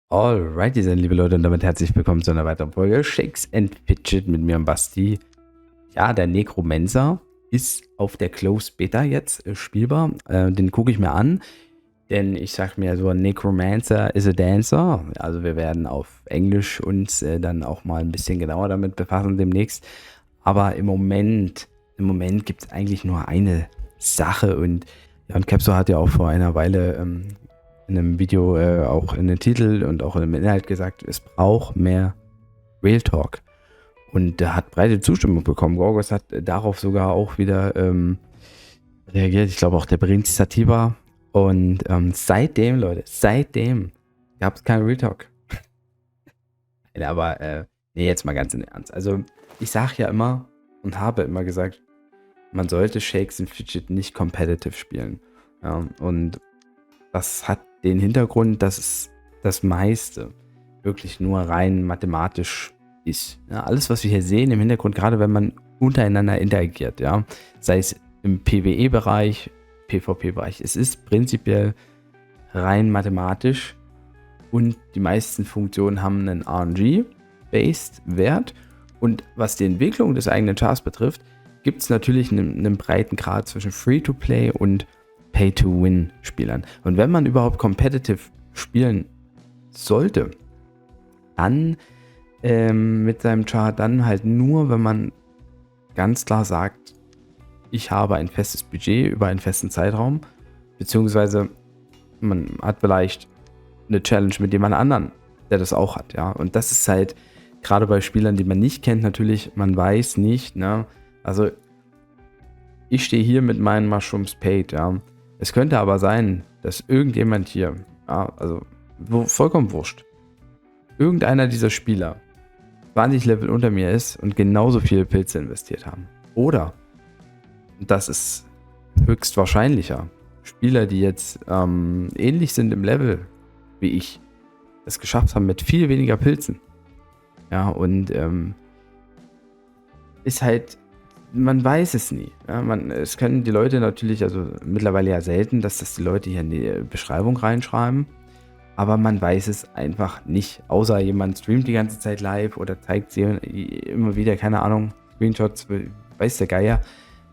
Alrighty dann, liebe Leute, und damit herzlich willkommen zu einer weiteren Folge Shakes and Fidget mit mir und Basti. Ja, der Necromancer ist auf der Closed Beta jetzt spielbar. Den gucke ich mir an, denn ich sag mir so, Necromancer is a Dancer. Also wir werden auf Englisch uns dann auch mal ein bisschen genauer damit befassen demnächst. Aber im Moment gibt es eigentlich nur eine Sache und Capsule hat ja auch vor einer Weile in einem Video auch in den Titel und auch im Inhalt gesagt, es braucht mehr Real Talk. Und er hat breite Zustimmung bekommen. Gorgos hat darauf sogar auch wieder reagiert. Ich glaube auch der Prinz Sativa. Und seitdem gab es keinen Real Talk. Aber nee, jetzt mal ganz im Ernst. Also ich sage ja immer und habe immer gesagt, man sollte Shakes and Fidget nicht competitive spielen. Ja, und das hat den Hintergrund, dass es das meiste wirklich nur rein mathematisch ist. Ja, alles, was wir hier sehen im Hintergrund, gerade wenn man untereinander interagiert, ja, sei es im PvE-Bereich, PvP-Bereich, es ist prinzipiell rein mathematisch und die meisten Funktionen haben einen RNG-based Wert. Und was die Entwicklung des eigenen Chars betrifft, gibt es natürlich einen breiten Grad zwischen Free-to-Play und Pay-to-Win-Spielern. Und wenn man überhaupt competitive spielen sollte, dann mit seinem Char dann halt nur, wenn man ganz klar sagt, ich habe ein festes Budget über einen festen Zeitraum, beziehungsweise man hat vielleicht eine Challenge mit jemand anderen, der das auch hat, ja. Und das ist halt gerade bei Spielern, die man nicht kennt, natürlich, man weiß nicht, ne, also ich stehe hier mit meinen Mushrooms Paid, ja. Es könnte aber sein, dass irgendjemand hier, ja, also vollkommen wurscht, irgendeiner dieser Spieler 20 Level unter mir ist und genauso viele Pilze investiert haben. Oder, das ist höchstwahrscheinlicher, Spieler, die jetzt ähnlich sind im Level wie ich, es geschafft haben mit viel weniger Pilzen. Ja, und ist halt, man weiß es nie. Ja, es können die Leute natürlich, also mittlerweile ja selten, dass das die Leute hier in die Beschreibung reinschreiben, aber man weiß es einfach nicht. Außer jemand streamt die ganze Zeit live oder zeigt sie immer wieder, keine Ahnung, Screenshots, weiß der Geier.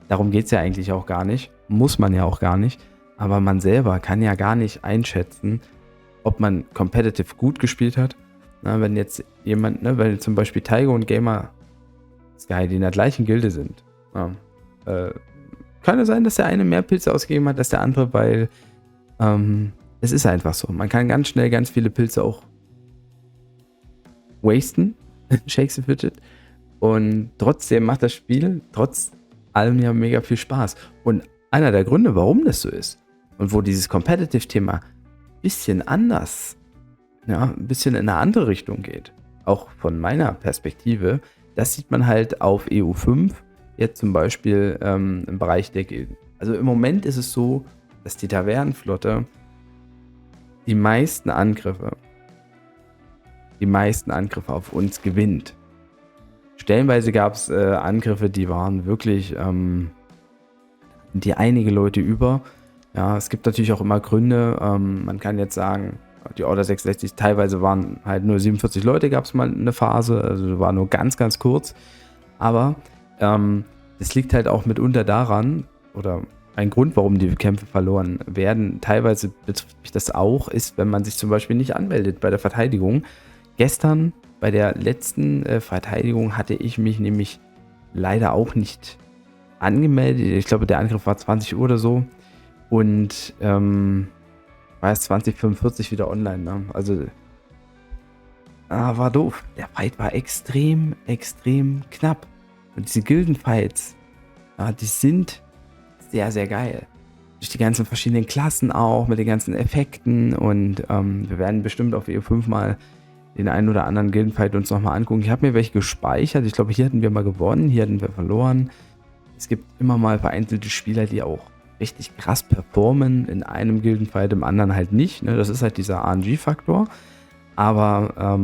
Darum geht es ja eigentlich auch gar nicht. Muss man ja auch gar nicht. Aber man selber kann ja gar nicht einschätzen, ob man competitive gut gespielt hat. Na, wenn jetzt jemand, ne, wenn zum Beispiel Tiger und Gamer Sky, die in der gleichen Gilde sind, ja, kann es sein, dass der eine mehr Pilze ausgegeben hat als der andere, weil es ist einfach so. Man kann ganz schnell ganz viele Pilze auch wasten, Shakes and Fidget, und trotzdem macht das Spiel trotz allem ja mega viel Spaß. Und einer der Gründe, warum das so ist und wo dieses Competitive-Thema ein bisschen anders, ja, ein bisschen in eine andere Richtung geht, auch von meiner Perspektive, das sieht man halt auf EU5, jetzt zum Beispiel im Bereich der Gilden. Also im Moment ist es so, dass die Tavernenflotte die meisten Angriffe auf uns gewinnt. Stellenweise gab es Angriffe, die waren wirklich die einige Leute über. Ja, es gibt natürlich auch immer Gründe. Man kann jetzt sagen, die Order 66, teilweise waren halt nur 47 Leute, gab es mal eine Phase, also war nur ganz, ganz kurz. Aber das liegt halt auch mitunter daran, oder ein Grund, warum die Kämpfe verloren werden, teilweise betrifft mich das auch, ist, wenn man sich zum Beispiel nicht anmeldet bei der Verteidigung. Gestern bei der letzten Verteidigung hatte ich mich nämlich leider auch nicht angemeldet. Ich glaube, der Angriff war 20 Uhr oder so. Und war erst 20:45 wieder online. Ne? Also war doof. Der Fight war extrem, extrem knapp. Und diese Gildenfights, die sind sehr, sehr geil. Durch die ganzen verschiedenen Klassen auch, mit den ganzen Effekten. Und wir werden bestimmt auf EU5 mal den einen oder anderen Gildenfight uns nochmal angucken. Ich habe mir welche gespeichert. Ich glaube, hier hatten wir mal gewonnen, hier hatten wir verloren. Es gibt immer mal vereinzelte Spieler, die auch richtig krass performen. In einem Gildenfight, im anderen halt nicht. Ne? Das ist halt dieser RNG-Faktor. Aber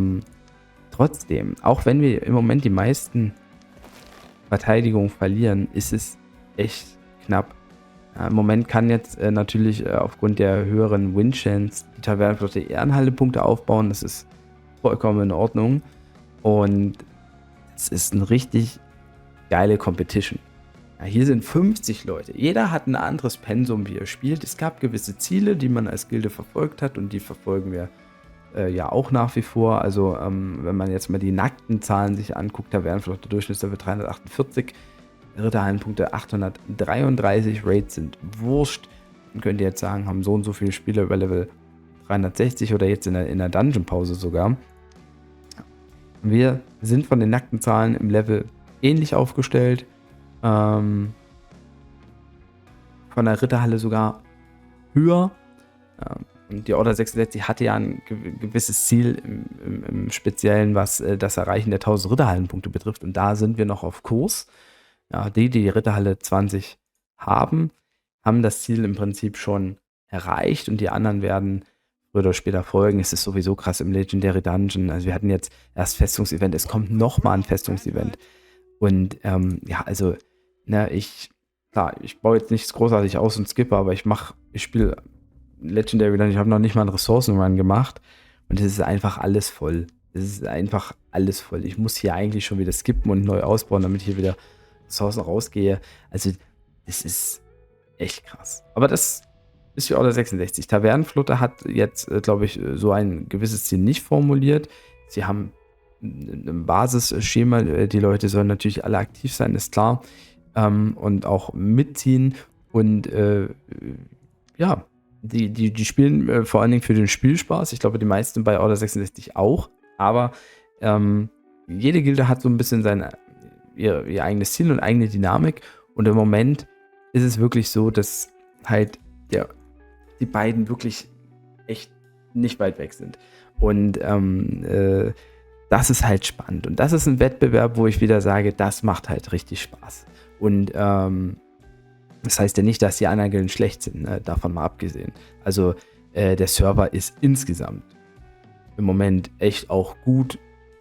trotzdem, auch wenn wir im Moment die meisten Verteidigungen verlieren, ist es echt knapp. Im Moment kann jetzt natürlich aufgrund der höheren Win-Chance die Tavernenflotte Ehrenhalle-Punkte aufbauen. Das ist vollkommen in Ordnung. Und es ist eine richtig geile Competition. Ja, hier sind 50 Leute. Jeder hat ein anderes Pensum, wie er spielt. Es gab gewisse Ziele, die man als Gilde verfolgt hat und die verfolgen wir ja auch nach wie vor. Also wenn man jetzt mal die nackten Zahlen sich anguckt, Tavernenflotte Durchschnittslevel 348, Ritterhallenpunkte 833, Raids sind wurscht. Man könnte jetzt sagen, haben so und so viele Spieler über Level 360 oder jetzt in der Dungeon-Pause sogar. Wir sind von den nackten Zahlen im Level ähnlich aufgestellt. Von der Ritterhalle sogar höher. Und die Order 66 hatte ja ein gewisses Ziel im Speziellen, was das Erreichen der 1000 Ritterhallenpunkte betrifft. Und da sind wir noch auf Kurs. Ja, die Ritterhalle 20 haben das Ziel im Prinzip schon erreicht und die anderen werden früher oder später folgen. Es ist sowieso krass im Legendary Dungeon. Also wir hatten jetzt erst Festungsevent, es kommt nochmal ein Festungsevent. Und ja, also, ich baue jetzt nichts großartig aus und skippe, aber ich spiele Legendary Dungeon, ich habe noch nicht mal einen Ressourcen-Run gemacht und es ist einfach alles voll. Ich muss hier eigentlich schon wieder skippen und neu ausbauen, damit ich hier wieder Ressourcen rausgehe. Also, das ist echt krass. Aber das ist die Order 66. Tavernenflotte hat jetzt, glaube ich, so ein gewisses Ziel nicht formuliert. Sie haben ein Basisschema. Die Leute sollen natürlich alle aktiv sein, ist klar. Und auch mitziehen. Und ja, die spielen vor allen Dingen für den Spielspaß. Ich glaube, die meisten bei Order 66 auch. Aber jede Gilde hat so ein bisschen ihr eigenes Ziel und eigene Dynamik. Und im Moment ist es wirklich so, dass halt die beiden wirklich echt nicht weit weg sind. Und das ist halt spannend. Und das ist ein Wettbewerb, wo ich wieder sage, das macht halt richtig Spaß. Und das heißt ja nicht, dass die anderen Gilden schlecht sind, davon mal abgesehen. Also der Server ist insgesamt im Moment echt auch gut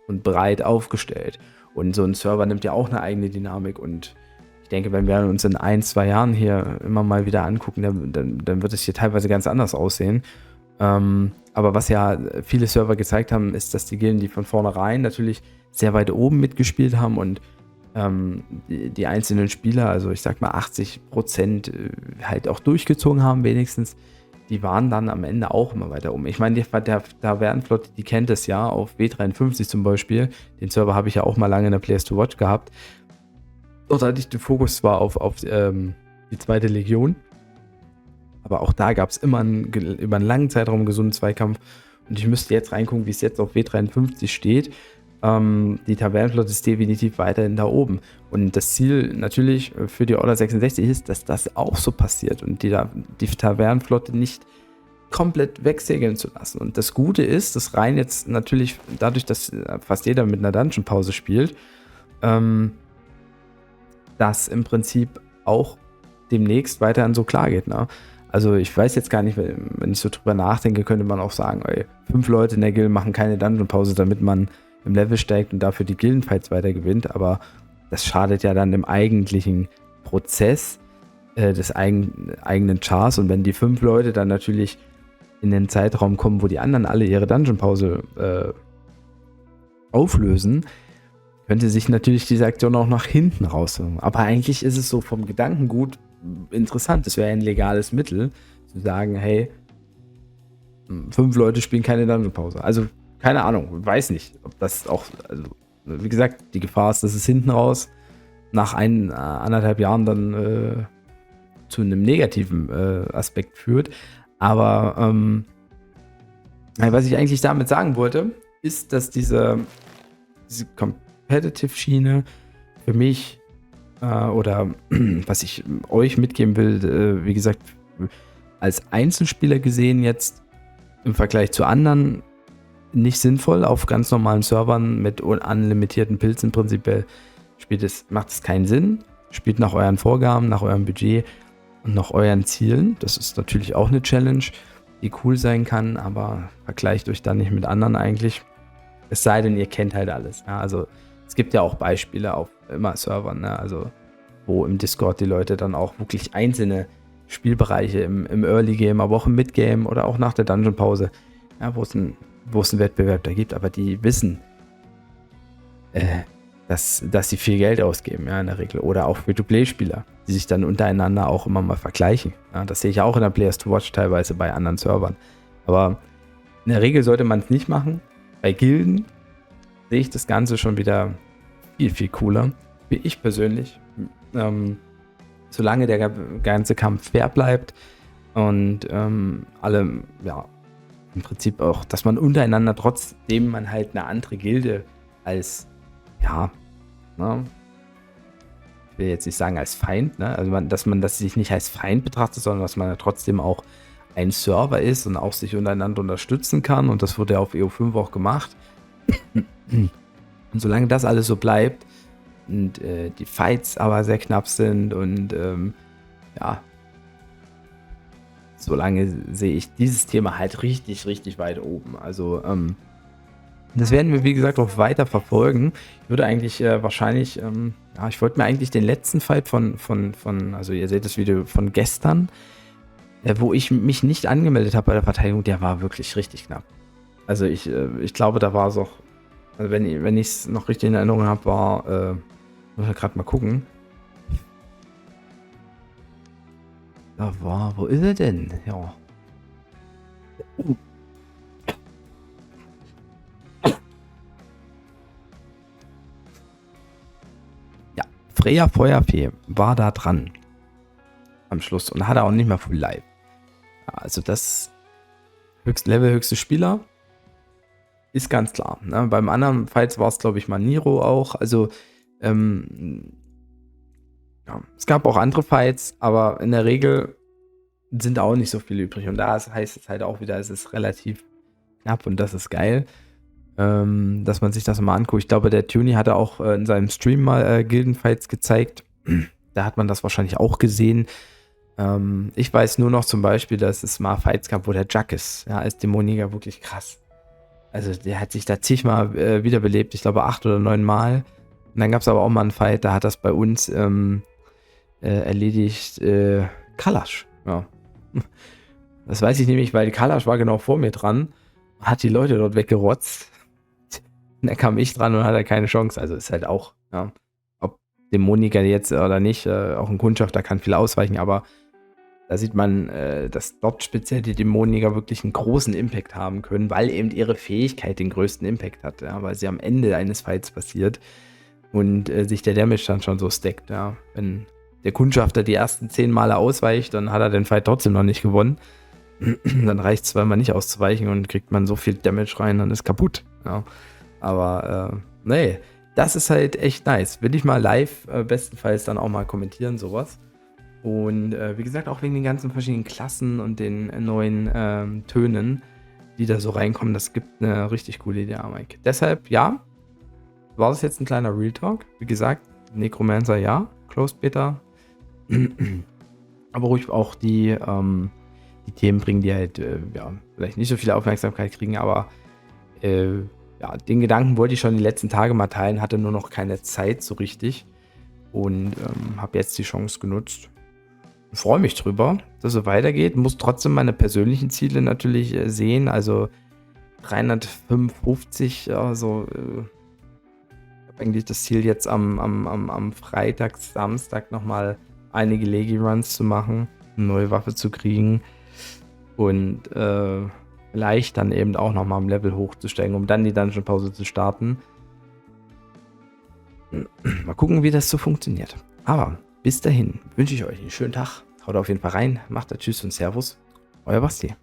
und breit aufgestellt. Und so ein Server nimmt ja auch eine eigene Dynamik. Und ich denke, wenn wir uns in 1-2 Jahren hier immer mal wieder angucken, dann wird es hier teilweise ganz anders aussehen. Aber was ja viele Server gezeigt haben, ist, dass die Gilden, die von vornherein natürlich sehr weit oben mitgespielt haben und die einzelnen Spieler, also ich sag mal 80% halt auch durchgezogen haben wenigstens, die waren dann am Ende auch immer weiter oben. Ich meine, der Tavernenflotte, die kennt es ja, auf W53 zum Beispiel, den Server habe ich ja auch mal lange in der Players to Watch gehabt. Dort hatte ich den Fokus zwar auf die zweite Legion, aber auch da gab es immer über einen langen Zeitraum einen gesunden Zweikampf und ich müsste jetzt reingucken, wie es jetzt auf W53 steht. Die Tavernenflotte ist definitiv weiterhin da oben. Und das Ziel natürlich für die Order 66 ist, dass das auch so passiert und die Tavernenflotte nicht komplett wegsegeln zu lassen. Und das Gute ist, dass rein jetzt natürlich dadurch, dass fast jeder mit einer Dungeon-Pause spielt, dass im Prinzip auch demnächst weiterhin so klar geht. Ne? Also ich weiß jetzt gar nicht, wenn ich so drüber nachdenke, könnte man auch sagen, 5 Leute in der Guild machen keine Dungeon-Pause, damit man im Level steigt und dafür die Gildenfights weiter gewinnt, aber das schadet ja dann im eigentlichen Prozess des eigenen Chars und wenn die 5 Leute dann natürlich in den Zeitraum kommen, wo die anderen alle ihre Dungeon-Pause auflösen, könnte sich natürlich diese Aktion auch nach hinten rausholen. Aber eigentlich ist es so vom Gedankengut interessant. Es wäre ein legales Mittel, zu sagen, hey, 5 Leute spielen keine Dungeon-Pause. Also keine Ahnung, weiß nicht, ob das auch, also wie gesagt, die Gefahr ist, dass es hinten raus nach 1,5 Jahren dann zu einem negativen Aspekt führt. Aber was ich eigentlich damit sagen wollte, ist, dass diese Competitive-Schiene für mich oder was ich euch mitgeben will, wie gesagt, als Einzelspieler gesehen jetzt im Vergleich zu anderen nicht sinnvoll auf ganz normalen Servern mit unlimitierten Pilzen prinzipiell macht es keinen Sinn. Spielt nach euren Vorgaben, nach eurem Budget und nach euren Zielen. Das ist natürlich auch eine Challenge, die cool sein kann, aber vergleicht euch dann nicht mit anderen eigentlich. Es sei denn, ihr kennt halt alles. Ja, also es gibt ja auch Beispiele auf immer Servern, ne? Also wo im Discord die Leute dann auch wirklich einzelne Spielbereiche im Early Game, aber auch im Mid Game oder auch nach der Dungeon Pause, ja, wo es einen Wettbewerb da gibt, aber die wissen, dass sie viel Geld ausgeben, ja, in der Regel. Oder auch Free-to-Play-Spieler, die sich dann untereinander auch immer mal vergleichen. Ja, das sehe ich auch in der Players to Watch teilweise bei anderen Servern. Aber in der Regel sollte man es nicht machen. Bei Gilden sehe ich das Ganze schon wieder viel, viel cooler, wie ich persönlich. Solange der ganze Kampf fair bleibt und alle, ja, im Prinzip auch, dass man untereinander, trotzdem man halt eine andere Gilde als, ja, ne, ich will jetzt nicht sagen als Feind, ne, also dass man das sich nicht als Feind betrachtet, sondern dass man ja trotzdem auch ein Server ist und auch sich untereinander unterstützen kann, und das wurde ja auf EO5 auch gemacht. Und solange das alles so bleibt und die Fights aber sehr knapp sind und ja, solange sehe ich dieses Thema halt richtig, richtig weit oben. Also das werden wir, wie gesagt, auch weiter verfolgen. Ich würde eigentlich wahrscheinlich, ja, ich wollte mir eigentlich den letzten Fight von, also ihr seht das Video von gestern, wo ich mich nicht angemeldet habe bei der Verteidigung, der war wirklich richtig knapp. Also ich glaube, da war es auch, also wenn ich es noch richtig in Erinnerung habe, war, muss ich gerade mal gucken. Da war, wo ist er denn? Ja. Ja, Freya Feuerfee war da dran am Schluss und hatte auch nicht mehr Full Life. Ja, also das höchste Spieler ist ganz klar. Ne? Beim anderen Fights war es, glaube ich, mal Niro auch. Also ja, es gab auch andere Fights, aber in der Regel sind auch nicht so viele übrig. Und da heißt es halt auch wieder, es ist relativ knapp und das ist geil, dass man sich das mal anguckt. Ich glaube, der Tuny hatte auch in seinem Stream mal Gildenfights gezeigt. Da hat man das wahrscheinlich auch gesehen. Ich weiß nur noch zum Beispiel, dass es mal Fights gab, wo der Jacques, ja, als Dämoniker wirklich krass. Also der hat sich da zigmal wiederbelebt. Ich glaube 8 oder 9 Mal. Und dann gab es aber auch mal einen Fight, da hat das bei uns erledigt Kalash. Ja. Das weiß ich nämlich, weil Kalash war genau vor mir dran, hat die Leute dort weggerotzt. Und dann kam ich dran und hatte keine Chance. Also ist halt auch, ja, ob Dämoniker jetzt oder nicht, auch ein Kundschafter kann viel ausweichen, aber da sieht man, dass dort speziell die Dämoniker wirklich einen großen Impact haben können, weil eben ihre Fähigkeit den größten Impact hat, ja, weil sie am Ende eines Fights passiert und sich der Damage dann schon so stackt. Ja. Wenn der Kundschafter die ersten 10 Male ausweicht, dann hat er den Fight trotzdem noch nicht gewonnen. Dann reicht es zweimal nicht auszuweichen und kriegt man so viel Damage rein, dann ist kaputt. Ja. Aber nee, das ist halt echt nice. Will ich mal live bestenfalls dann auch mal kommentieren, sowas. Und wie gesagt, auch wegen den ganzen verschiedenen Klassen und den neuen Tönen, die da so reinkommen, das gibt eine richtig coole Dynamik. Deshalb, ja, war das jetzt ein kleiner Real Talk. Wie gesagt, Necromancer ja, Closed Beta. Aber ruhig auch die Themen bringen, die halt ja, vielleicht nicht so viel Aufmerksamkeit kriegen, aber ja, den Gedanken wollte ich schon die letzten Tage mal teilen, hatte nur noch keine Zeit so richtig und habe jetzt die Chance genutzt. Freue mich drüber, dass es so weitergeht. Muss trotzdem meine persönlichen Ziele natürlich sehen. Also 355, also ich habe eigentlich das Ziel, jetzt am Freitag, Samstag nochmal einige Legi-Runs zu machen, eine neue Waffe zu kriegen und vielleicht dann eben auch nochmal am Level hochzusteigen, um dann die Dungeon-Pause zu starten. Mal gucken, wie das so funktioniert. Aber bis dahin wünsche ich euch einen schönen Tag. Haut auf jeden Fall rein, macht da Tschüss und Servus. Euer Basti.